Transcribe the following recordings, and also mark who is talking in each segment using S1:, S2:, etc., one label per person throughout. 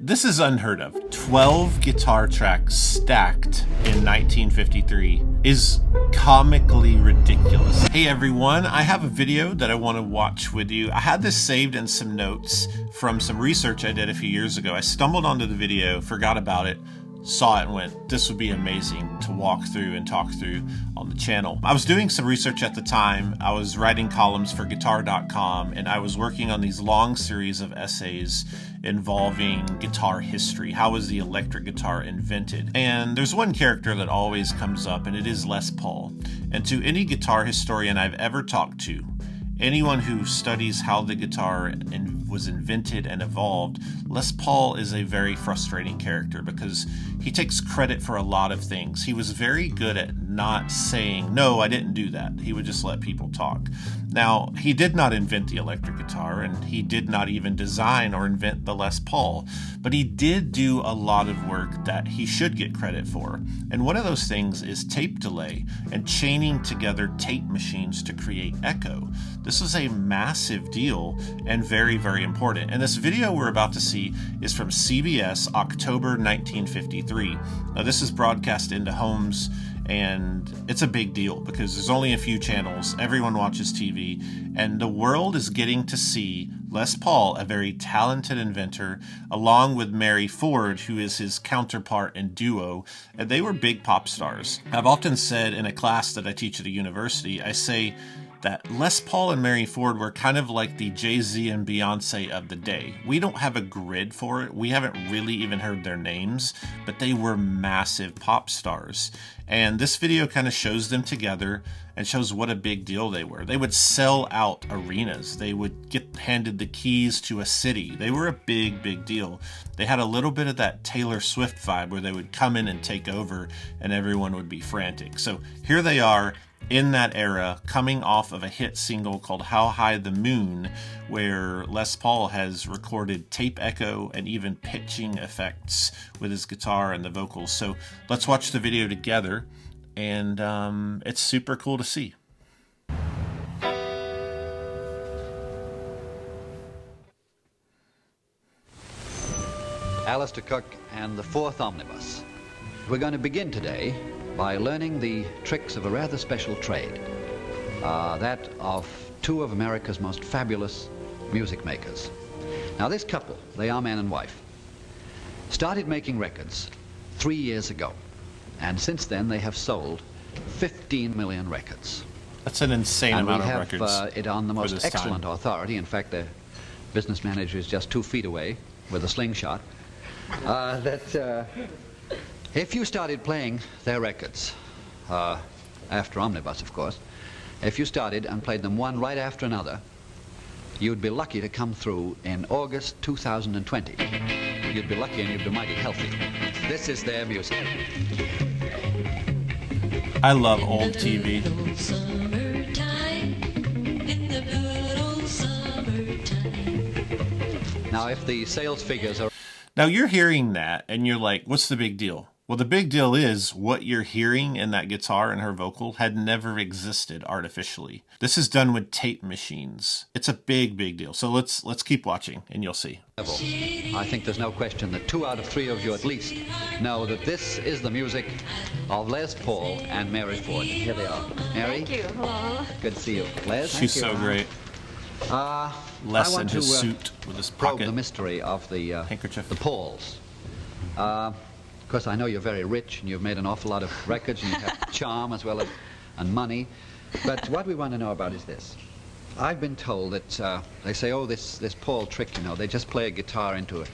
S1: This is unheard of. 12 guitar tracks stacked in 1953 is comically ridiculous. Hey everyone, I have a video that I want to watch with you. I had this saved in some notes from some research I did a few years ago. I stumbled onto the video, forgot about it, saw it and went, this would be amazing to walk through and talk through on the channel. I was doing some research at the time. I was writing columns for guitar.com and I was working on these long series of essays involving guitar history. How was the electric guitar invented? And there's one character that always comes up, and it is Les Paul. And to any guitar historian I've ever talked to, anyone who studies how the guitar was invented and evolved, Les Paul is a very frustrating character because he takes credit for a lot of things. He was very good at not saying, no, I didn't do that. He would just let people talk. Now, he did not invent the electric guitar, and he did not even design or invent the Les Paul, but he did do a lot of work that he should get credit for. And one of those things is tape delay and chaining together tape machines to create echo. This is a massive deal and very, very important. And this video we're about to see is from CBS, October 1953. Now, this is broadcast into homes, and it's a big deal because there's only a few channels, everyone watches TV, and the world is getting to see Les Paul, a very talented inventor, along with Mary Ford, who is his counterpart and duo, and they were big pop stars. I've often said in a class that I teach at a university, I say that Les Paul and Mary Ford were kind of like the Jay-Z and Beyonce of the day. We don't have a grid for it. We haven't really even heard their names, but they were massive pop stars. And this video kind of shows them together and shows what a big deal they were. They would sell out arenas. They would get handed the keys to a city. They were a big, big deal. They had a little bit of that Taylor Swift vibe where they would come in and take over and everyone would be frantic. So here they are in that era, coming off of a hit single called How High the Moon, where Les Paul has recorded tape echo and even pitching effects with his guitar and the vocals. So let's watch the video together, and it's super cool to see.
S2: Alistair Cook and the Fourth Omnibus. We're going to begin today by learning the tricks of a rather special trade, that of two of America's most fabulous music makers. Now this couple, they are man and wife, started making records 3 years ago, and since then they have sold 15 million records.
S1: That's an insane amount of records.
S2: And we have it on the most excellent authority. In fact, the business manager is just 2 feet away with a slingshot. If you started playing their records, after Omnibus, of course, if you started and played them one right after another, you'd be lucky to come through in August 2020. You'd be lucky and you'd be mighty healthy. This is their music.
S1: I love old TV.
S2: Now, if the sales figures are...
S1: Now you're hearing that and you're like, what's the big deal? Well, the big deal is what you're hearing in that guitar and her vocal had never existed artificially. This is done with tape machines. It's a big, big deal. So let's keep watching and you'll see.
S2: I think there's no question that 2 out of 3 of you at least know that this is the music of Les Paul and Mary Ford. Here they are. Mary?
S3: Thank you. Hello.
S2: Good to see you. Les?
S1: She's so great. Les in his suit with his
S2: probe
S1: pocket
S2: the mystery of the
S1: handkerchief.
S2: The Pauls. Of course, I know you're very rich and you've made an awful lot of records and you have charm as well as and money. But what we want to know about is this. I've been told that they say, oh, this Paul trick, you know, they just play a guitar into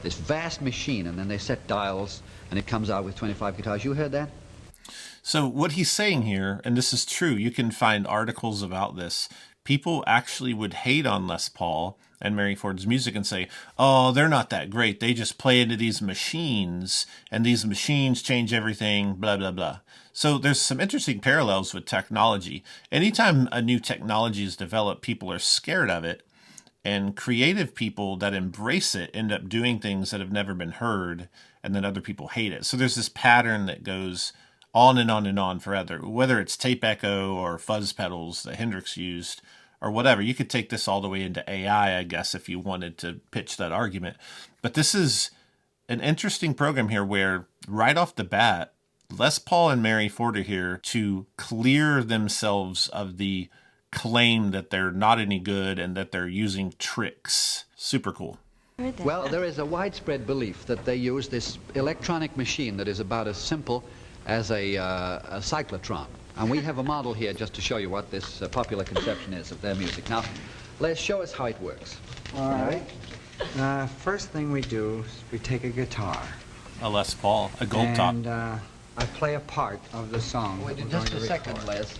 S2: this vast machine and then they set dials and it comes out with 25 guitars. You heard that?
S1: So what he's saying here, and this is true, you can find articles about this. People actually would hate on Les Paul and Mary Ford's music and say, oh, they're not that great. They just play into these machines and these machines change everything, blah, blah, blah. So there's some interesting parallels with technology. Anytime a new technology is developed, people are scared of it. And creative people that embrace it end up doing things that have never been heard, and then other people hate it. So there's this pattern that goes on and on and on forever, whether it's tape echo or fuzz pedals that Hendrix used or whatever. You could take this all the way into AI, I guess, if you wanted to pitch that argument. But this is an interesting program here where right off the bat, Les Paul and Mary Ford are here to clear themselves of the claim that they're not any good and that they're using tricks. Super cool.
S2: Well, there is a widespread belief that they use this electronic machine that is about as simple as a cyclotron. And we have a model here just to show you what this popular conception is of their music. Now, Les, show us how it works.
S3: All right. First thing we do is we take a guitar.
S1: A Les Paul, a gold top.
S3: And I play a part of the song.
S2: Wait just a second, Les.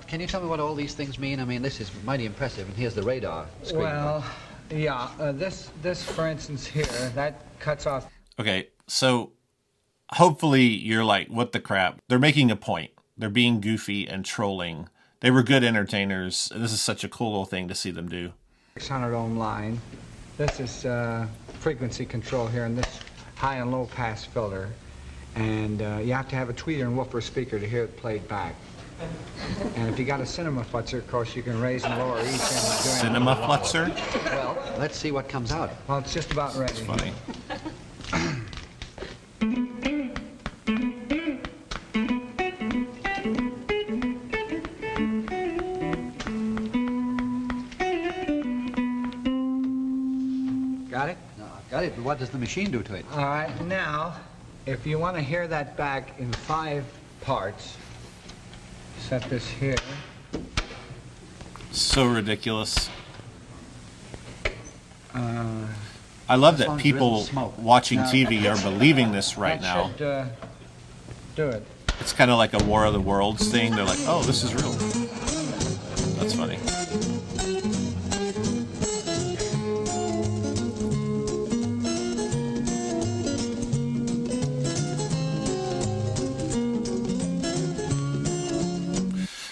S2: Can you tell me what all these things mean? I mean, this is mighty impressive, and here's the radar screen.
S3: Well, yeah, this, for instance, here, that cuts off.
S1: Okay, so hopefully you're like, what the crap? They're making a point. They're being goofy and trolling. They were good entertainers. This is such a cool little thing to see them do.
S3: 600 ohm line. This is frequency control here, and this high and low pass filter. And you have to have a tweeter and woofer speaker to hear it played back. And if you got a cinema flutzer, of course, you can raise and lower each end.
S1: Cinema flutzer?
S2: Well, let's see what comes out.
S3: Well, it's just about ready.
S1: That's funny.
S3: Got it?
S2: No, I've got it, but what does the machine do to it?
S3: All right, now, if you want to hear that back in 5 parts, set this here.
S1: So ridiculous.
S3: Uh,
S1: I love that
S2: Sounds
S1: people
S2: real smoke.
S1: watching TV are believing this right now.
S3: That should do it.
S1: It's kind of like a War of the Worlds thing. They're like, oh, this is real. That's funny.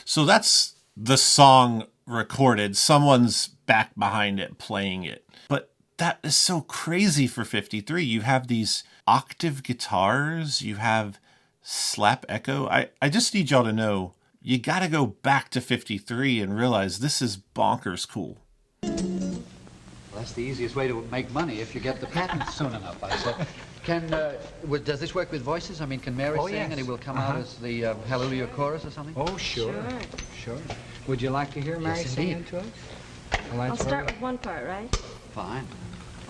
S1: So that's the song recorded. Someone's back behind it playing it. But that is so crazy for 53. You have these octave guitars. You have slap echo. I just need y'all to know, you got to go back to 53 and realize this is bonkers cool.
S2: Well, that's the easiest way to make money if you get the patent soon enough, I say. Does this work with voices? I mean, can Mary sing
S3: yes.
S2: and it will come out as the Hallelujah chorus or something?
S3: Oh, sure. Sure. Would you like to hear Mary sing
S2: indeed.
S3: into it?
S4: I'll start with one part, right?
S2: Fine.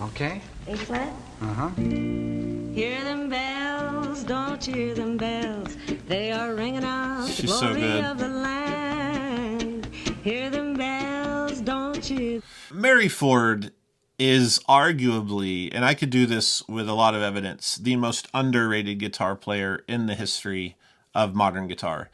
S3: Okay.
S4: A flat.
S3: Uh-huh.
S4: Hear them bells, don't you hear them bells? They are ringing out the
S1: She's so
S4: glory
S1: good.
S4: of the land. Hear them bells, don't you?
S1: Mary Ford is arguably, and I could do this with a lot of evidence, the most underrated guitar player in the history of modern guitar.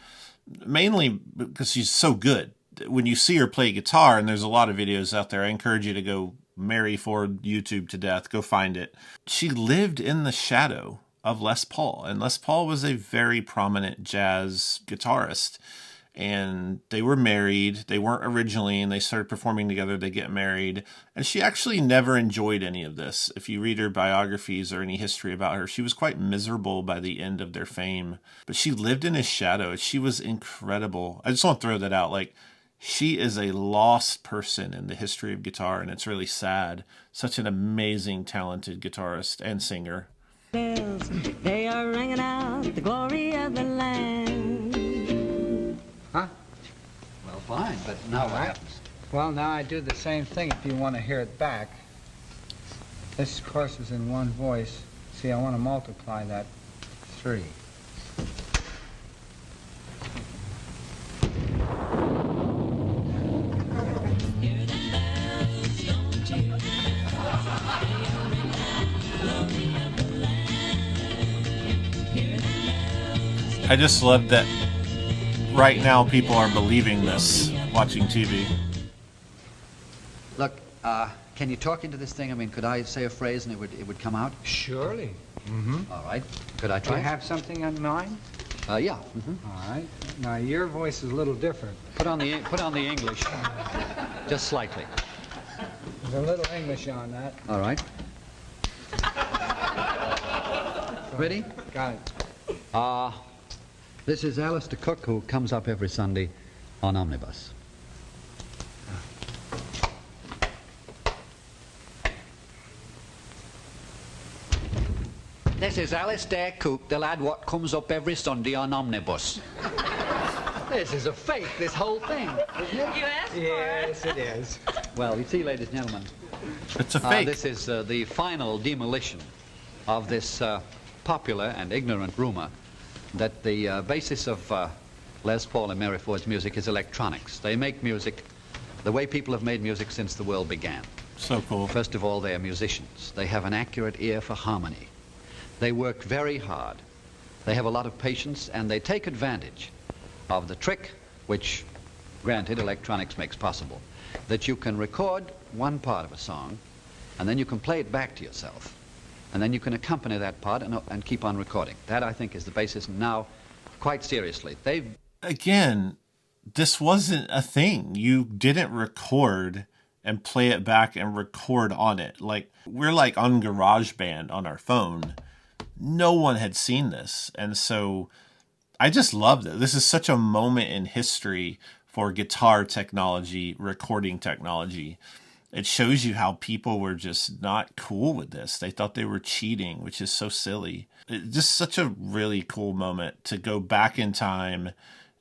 S1: Mainly because she's so good. When you see her play guitar, and there's a lot of videos out there, I encourage you to go Mary Ford YouTube to death. Go find it. She lived in the shadow of Les Paul, and Les Paul was a very prominent jazz guitarist. And they were married. They weren't originally, and they started performing together. They get married. And she actually never enjoyed any of this. If you read her biographies or any history about her, she was quite miserable by the end of their fame. But she lived in his shadow. She was incredible. I just want to throw that out. Like, she is a lost person in the history of guitar, and it's really sad. Such an amazing, talented guitarist and singer.
S4: Bells, they are ringing out the glory of the land.
S3: Huh?
S2: Well, fine, but now what happens?
S3: Well, now I do the same thing if you want to hear it back. This, of course, is in one voice. See, I want to multiply that 3.
S1: I just love that right now people are believing this watching TV.
S2: Look, can you talk into this thing? I mean, could I say a phrase and it would come out?
S3: Surely.
S2: All right. Could I
S3: Do
S2: try?
S3: you have something on mind?
S2: Yeah.
S3: All right. Now, your voice is a little different.
S2: Put on the English, just slightly.
S3: There's a little English on that.
S2: All right. Ready?
S3: Got it.
S2: This is Alistair Cook, who comes up every Sunday on Omnibus. This is Alistair Cook, the lad what comes up every Sunday on omnibus. This is a fake, this whole thing, isn't it?
S4: You asked for it.
S3: Yes, it is.
S2: Well, you see, ladies and gentlemen,
S1: It's a fake.
S2: this is the final demolition of this popular and ignorant rumor that the basis of Les Paul and Mary Ford's music is electronics. They make music the way people have made music since the world began.
S1: So cool.
S2: First of all, they are musicians. They have an accurate ear for harmony. They work very hard. They have a lot of patience, and they take advantage of the trick, which, granted, electronics makes possible, that you can record one part of a song, and then you can play it back to yourself, and then you can accompany that part and keep on recording. That, I think, is the basis. Now, quite seriously, they've...
S1: Again, this wasn't a thing. You didn't record and play it back and record on it. Like, we're like on GarageBand on our phone. No one had seen this. And so I just loved it. This is such a moment in history for guitar technology, recording technology. It shows you how people were just not cool with this. They thought they were cheating, which is so silly. It's just such a really cool moment to go back in time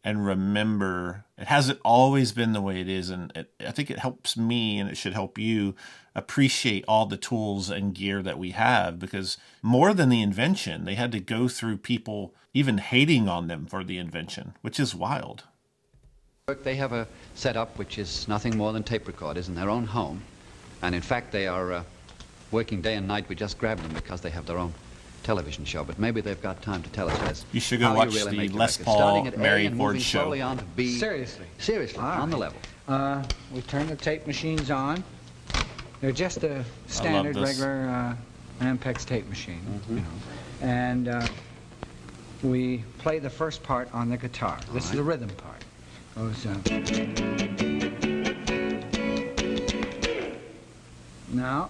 S1: and remember. It hasn't always been the way it is, and I think it helps me, and it should help you appreciate all the tools and gear that we have, because more than the invention, they had to go through people even hating on them for the invention, which is wild.
S2: They have a setup which is nothing more than tape recorders in their own home, and in fact they are working day and night. We just grabbed them because they have their own television show, but maybe they've got time to tell us this.
S1: You should go watch the Les Paul Mary Ford show.
S2: On to B.
S3: Seriously?
S2: Seriously, on the level.
S3: We turn the tape machines on. They're just a standard,
S1: this.
S3: regular Ampex tape machine, you know. And we play the first part on the guitar. This is the rhythm part. Goes, now,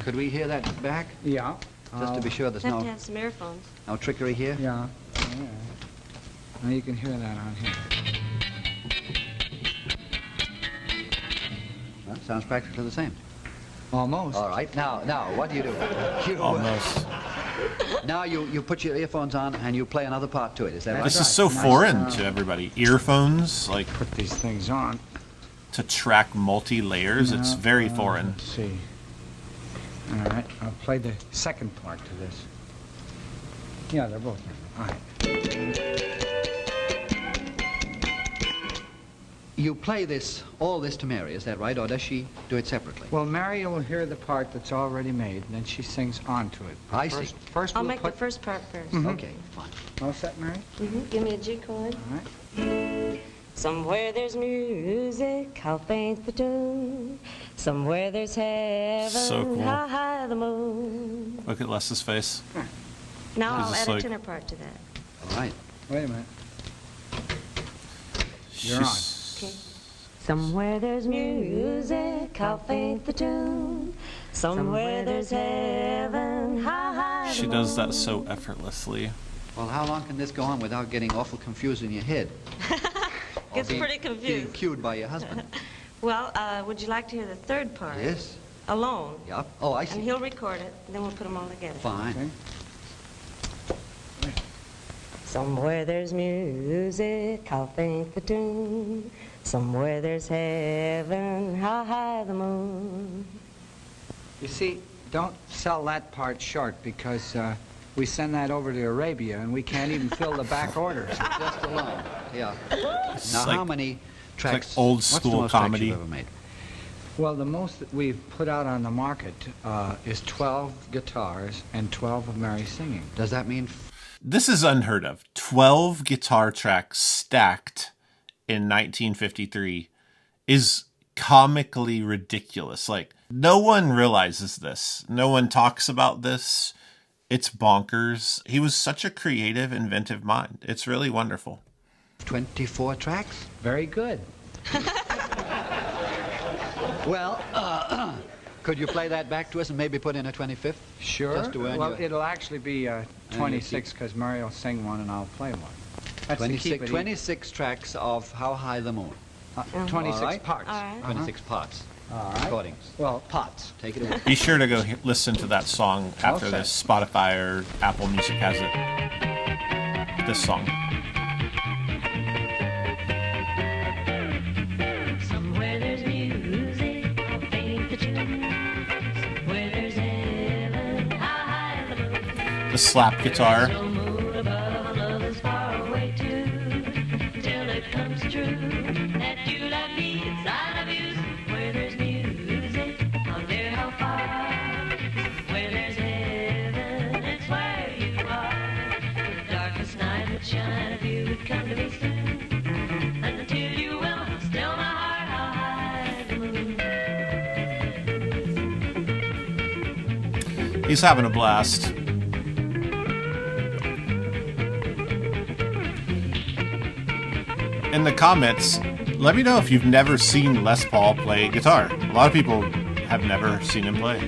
S2: Could we hear that back?
S3: yeah.
S2: Just to be sure there's
S4: Have to
S2: no
S4: have some earphones.
S2: trickery here?
S3: Yeah. Now you can hear that on here.
S2: Well, sounds practically the same.
S3: Almost.
S2: All right, now, what do you do?
S1: Almost.
S2: Now you put your earphones on and you play another part to it, is that right?
S1: This is so foreign to everybody. Earphones, like,
S3: Put these things on.
S1: to track multi-layers, it's very foreign.
S3: Let's see. All right, I'll play the second part to this. Yeah, they're both. All right.
S2: You play all this to Mary, is that right? Or does she do it separately?
S3: Well, Mary will hear the part that's already made, and then she sings onto it.
S2: I see.
S3: First
S4: I'll
S3: we'll
S4: make
S3: put...
S4: the first part first.
S2: Okay, fine.
S3: All set, Mary?
S4: Give me a G chord.
S3: All right.
S4: Somewhere there's music, I'll paint the tune. Somewhere there's heaven,
S1: So cool.
S4: how high the moon.
S1: Look at Les's face.
S4: Now
S1: This
S4: I'll
S1: is
S4: add
S1: like-
S4: a tenor part to that.
S2: All right.
S3: Wait a minute. You're on.
S4: Okay. Somewhere there's music, I'll paint the tune. Somewhere there's heaven, how high
S1: She
S4: the
S1: does that
S4: moon.
S1: so effortlessly.
S2: Well, how long can this go on without getting awful confused in your head? Or
S4: Gets pretty confused.
S2: Being cued by your husband.
S4: Well, would you like to hear the third part?
S2: Yes.
S4: Alone.
S2: Yeah. Oh, I
S4: And
S2: see.
S4: he'll record it, and then we'll put them all together.
S2: Fine.
S3: Okay.
S4: Somewhere there's music, I'll paint the tune. Somewhere there's heaven, how high the moon.
S3: You see, don't sell that part short, because we send that over to Arabia, and we can't even fill the back orders.
S2: Just alone. Yeah.
S1: It's
S2: Now,
S1: like-
S2: how many tracks?
S1: like old
S2: what's the
S1: school
S2: most tracks
S1: comedy.
S2: you've ever made?
S3: Well, the most that we've put out on the market is 12 guitars and 12 of Mary singing.
S2: Does that mean
S1: This is unheard of. 12 guitar tracks stacked in 1953 is comically ridiculous. Like, no one realizes this. No one talks about this. It's bonkers. He was such a creative, inventive mind. It's really wonderful.
S2: 24 tracks?
S3: Very good.
S2: Well, could you play that back to us and maybe put in a 25th?
S3: Sure.
S2: Just to earn
S3: Well,
S2: your-
S3: it'll actually be 26, because Mary will sing one and I'll play one. That's to keep
S2: 26,
S3: it
S2: 26 tracks of How High the Moon.
S3: 26
S2: All right.
S3: parts.
S4: All right.
S2: 26 parts.
S3: All right.
S2: recordings.
S3: Well,
S2: Potts, take it away.
S1: Be sure to go listen to that song after
S3: Okay.
S1: this. Spotify or Apple Music has it. This song.
S5: Somewhere there's music, I'll paint the tune. Somewhere there's heaven, how high the moon.
S1: The slap guitar.
S5: No moon above, love is far away too. Till it comes true that you love me inside of you. Somewhere there's music, I wonder how far. Somewhere there's heaven, it's where you are. The darkest night would shine if you would come to me soon. And until you will, still my heart, how high the moon.
S1: He's having a blast. In the comments, let me know if you've never seen Les Paul play guitar. A lot of people have never seen him play.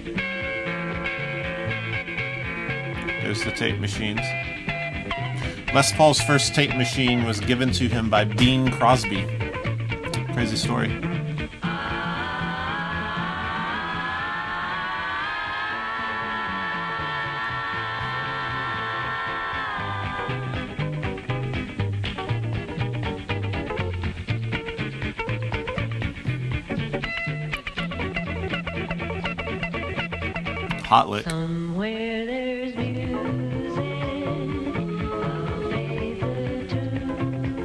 S1: There's the tape machines. Les Paul's first tape machine was given to him by Bing Crosby. Crazy story. Hot lit.
S5: Somewhere there's music, I'll play the tune.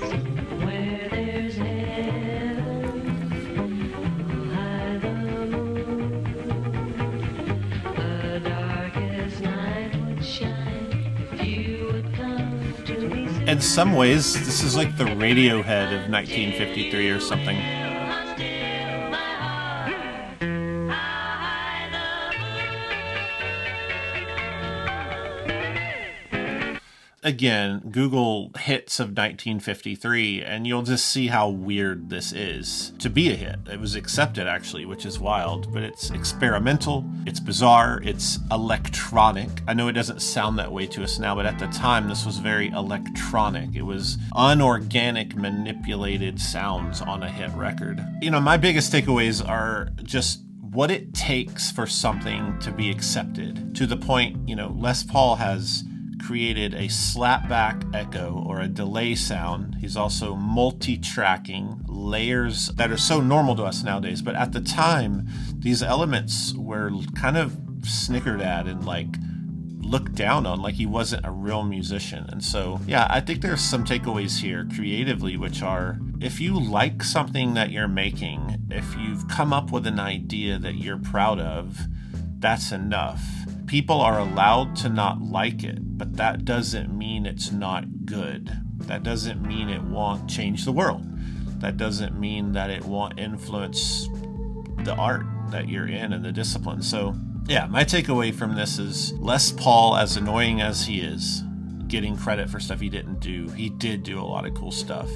S5: Somewhere there's heaven, how high the moon. The darkest night would shine if you would come to me soon.
S1: In some ways, this is like the Radiohead of 1953 or something.
S5: Still my heart, how high the moon.
S1: Again, Google hits of 1953, and you'll just see how weird this is to be a hit. It was accepted, actually, which is wild, but it's experimental, it's bizarre, it's electronic. I know it doesn't sound that way to us now, but at the time, this was very electronic. It was unorganic, manipulated sounds on a hit record. You know, my biggest takeaways are just what it takes for something to be accepted. To the point, you know, Les Paul has created a slapback echo or a delay sound. He's also multi-tracking layers that are so normal to us nowadays. But at the time, these elements were kind of snickered at and like looked down on, like he wasn't a real musician. And so, yeah, I think there's some takeaways here creatively, which are, if you like something that you're making, if you've come up with an idea that you're proud of, that's enough. People are allowed to not like it, but that doesn't mean it's not good. That doesn't mean it won't change the world. That doesn't mean that it won't influence the art that you're in and the discipline. So, yeah, my takeaway from this is Les Paul, as annoying as he is, getting credit for stuff he didn't do, he did do a lot of cool stuff.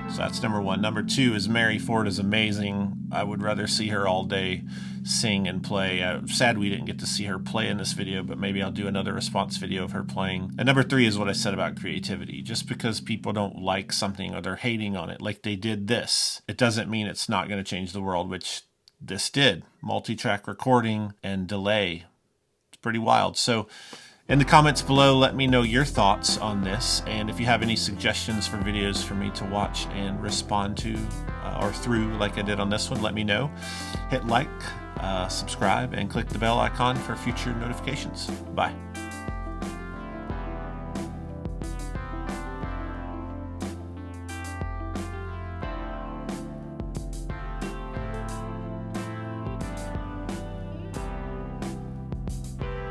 S1: So that's number one. Number two is Mary Ford is amazing. I would rather see her all day sing and play. Sad we didn't get to see her play in this video, but maybe I'll do another response video of her playing. And number three is what I said about creativity. Just because people don't like something or they're hating on it, like they did this, it doesn't mean it's not going to change the world, which this did. Multi-track recording and delay. It's pretty wild. So in the comments below, let me know your thoughts on this. And if you have any suggestions for videos for me to watch and respond to or through like I did on this one, let me know. Hit like, subscribe, and click the bell icon for future notifications. Bye.